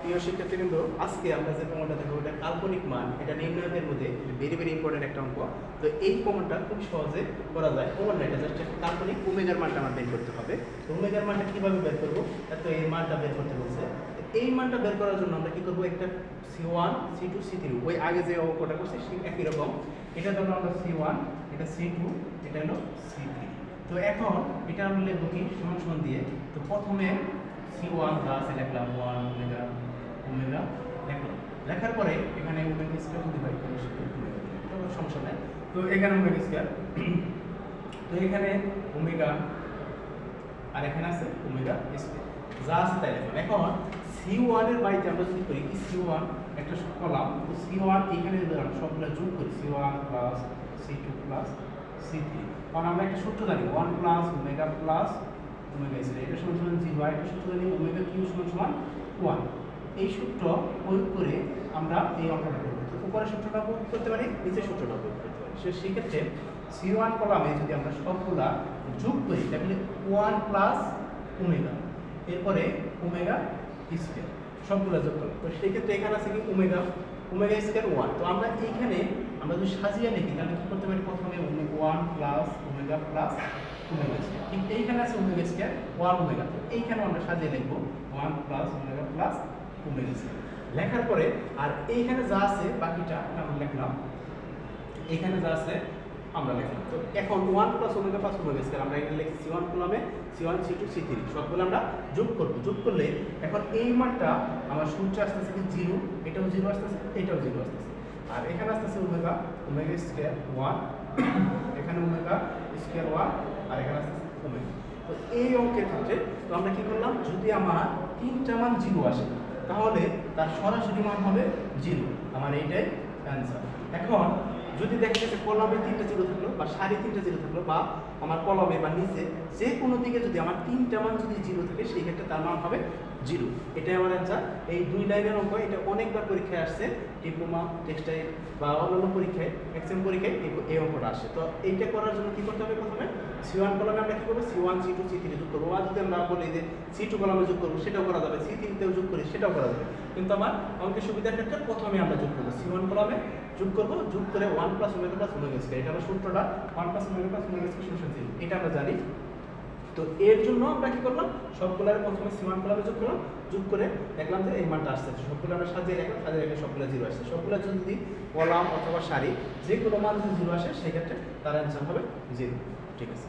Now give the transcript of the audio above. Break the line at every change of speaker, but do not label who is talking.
প্রিয় শিক্ষার্থীবৃন্দ, আজকে আমরা যে প্রমাণটা দেখবো এটা কাল্পনিক মান, এটা নির্ণয়ের মধ্যে ভেরি ইম্পর্টেন্ট একটা অঙ্ক। তো এই প্রমাণটা খুব সহজে করা যায়। প্রমাণ না, এটা জাস্ট একটা কাল্পনিক ওমেগার মানটা আমার বের করতে হবে। তো ওমেগার মানটা কিভাবে বের করবো? তো এই মানটা বের করতে বলছে। এই মানটা বের করার জন্য আমরা কি করবো, একটা C1 C2 C3 ওই আগে যে অঙ্কটা করছি সেই একই রকম। এটা ধরো আমরা C1, এটা C2, এটা হলো C3। তো এখন এটা আমরা লিখবো কি সমান সমান দিয়ে। তো প্রথমে C1 যা আছে লিখলাম 1 ওমেগা ওমেগা লিখলাম। লেখার পরে এখানে ওমেগা স্কয়ার যদি বাই করি তো সমস্যা নাই। তো এখানে ওমেগা স্কয়ার, তো এখানে ওমেগা আর এখানে আছে ওমেগা স্কয়ার যা আছে তাই লিখলাম। এখন C1 এর বাইতে আমরা যদি করি কি C1 একটা কলাম, তো C1 এখানে সবগুলো যোগ করি C1 plus C2 plus C3। কারণ আমরা একটা সূত্র জানি 1 plus omega plus omega square, এটা সমান সমান 0, আর একটা সূত্র জানি ওমেগা কিউ সমান সমান 1। এই সূত্র প্রয়োগ করে আমরা এই অঙ্কটা করব। তো উপরের সূত্রটা প্রয়োগ করতে পারি, নিচের সূত্রটা প্রয়োগ করতে পারি। সেই ক্ষেত্রে C1 কলামে যদি আমরা সবগুলা যোগ করি তাহলে 1 প্লাস ওমেগা, এরপরে ওমেগা স্কয়ার সবগুলা যোগ করব। তো সেই ক্ষেত্রে এখানে আছে কি ওমেগা ওমেগা স্কয়ার 1। তো আমরা এইখানে আমরা যদি সাজিয়ে লিখি তাহলে কি করতে পারি, প্রথমে 1 plus omega plus omega square, ঠিক এইখানে আছে ওমেগা স্কয়ার 1 ওমেগা। তো এইখানে আমরা সাজিয়ে লিখব 1 plus omega plus omega square. লেখার পরে আর এইখানে যা আছে বাকিটা আমরা লিখলাম, এখানে যা আছে আমরা লিখলাম। তো এখন 1 plus omega plus omega square আমরা এখানে লিখছি C1 কলামে C1 C2 C3 সবগুলো আমরা যোগ করব। যোগ করলে এখন এই মানটা আমার সূত্রে আসতেছে কি 0, এটাও 0 আসতেছে, এটাও 0 আসতেছে। আর এখানে আসতেছে ওমেগা ওমেগা স্কয়ার 1, এখানে ওমেগা স্কয়ার 1, আর এখানে আসতেছে ওমেগা। তো এই অঙ্কের ক্ষেত্রে তো আমরা কি করলাম, যদি আমার তিনটা মান 0 আসে তাহলে তার সরাসরি মান হবে 0। আমার এইটাই অ্যান্সার। এখন যদি দেখা যাচ্ছে কলমে 3টা 0 থাকলো বা সারি 3টা 0 থাকলো, বা আমার কলমে বা নিচে যে কোনো দিকে যদি আমার 3টা মান যদি 0 থাকে সেই ক্ষেত্রে তার মান হবে 0। এটাই আমার অ্যান্সার। এই 2 লাইনের অঙ্ক, এটা অনেকবার পরীক্ষায় আসছে, ডিপ্লোমা টেক্সটাইল বা অন্যান্য পরীক্ষায় এক্সাম পরীক্ষায় এই অঙ্কটা আসে। তো এইটা করার জন্য কি করতে হবে, প্রথমে C1 কলমে আমরা কি করবো C1 C2 C3 যোগ করবো। আর যদি আমরা বলি যে C2 কলমে যোগ করবো সেটাও করা যাবে, C3 তেও যোগ করি সেটাও করা যাবে। কিন্তু আমার অঙ্কের সুবিধার ক্ষেত্রে প্রথমে আমরা যোগ করবো C1 কলমে যোগ করবো, যোগ করে 1 plus omega plus omega square, এটা হলো সূত্রটা 1 plus omega plus omega square সমান 0, এটা আমরা জানি। তো এর জন্য আমরা কি করলাম, সবগুলোর প্রথমে C1 কলামে যোগ করলাম, যোগ করে দেখলাম যে এই মানটা আসছে। সবগুলো আমরা সাজিয়ে রাখলাম, সাজিয়ে রেখে সবগুলো 0 আসছে। সবগুলো যদি কলাম অথবা সারি যে কোনো মান যদি 0 আসে সেক্ষেত্রে তার অ্যান্সার হবে 0। ঠিক আছে।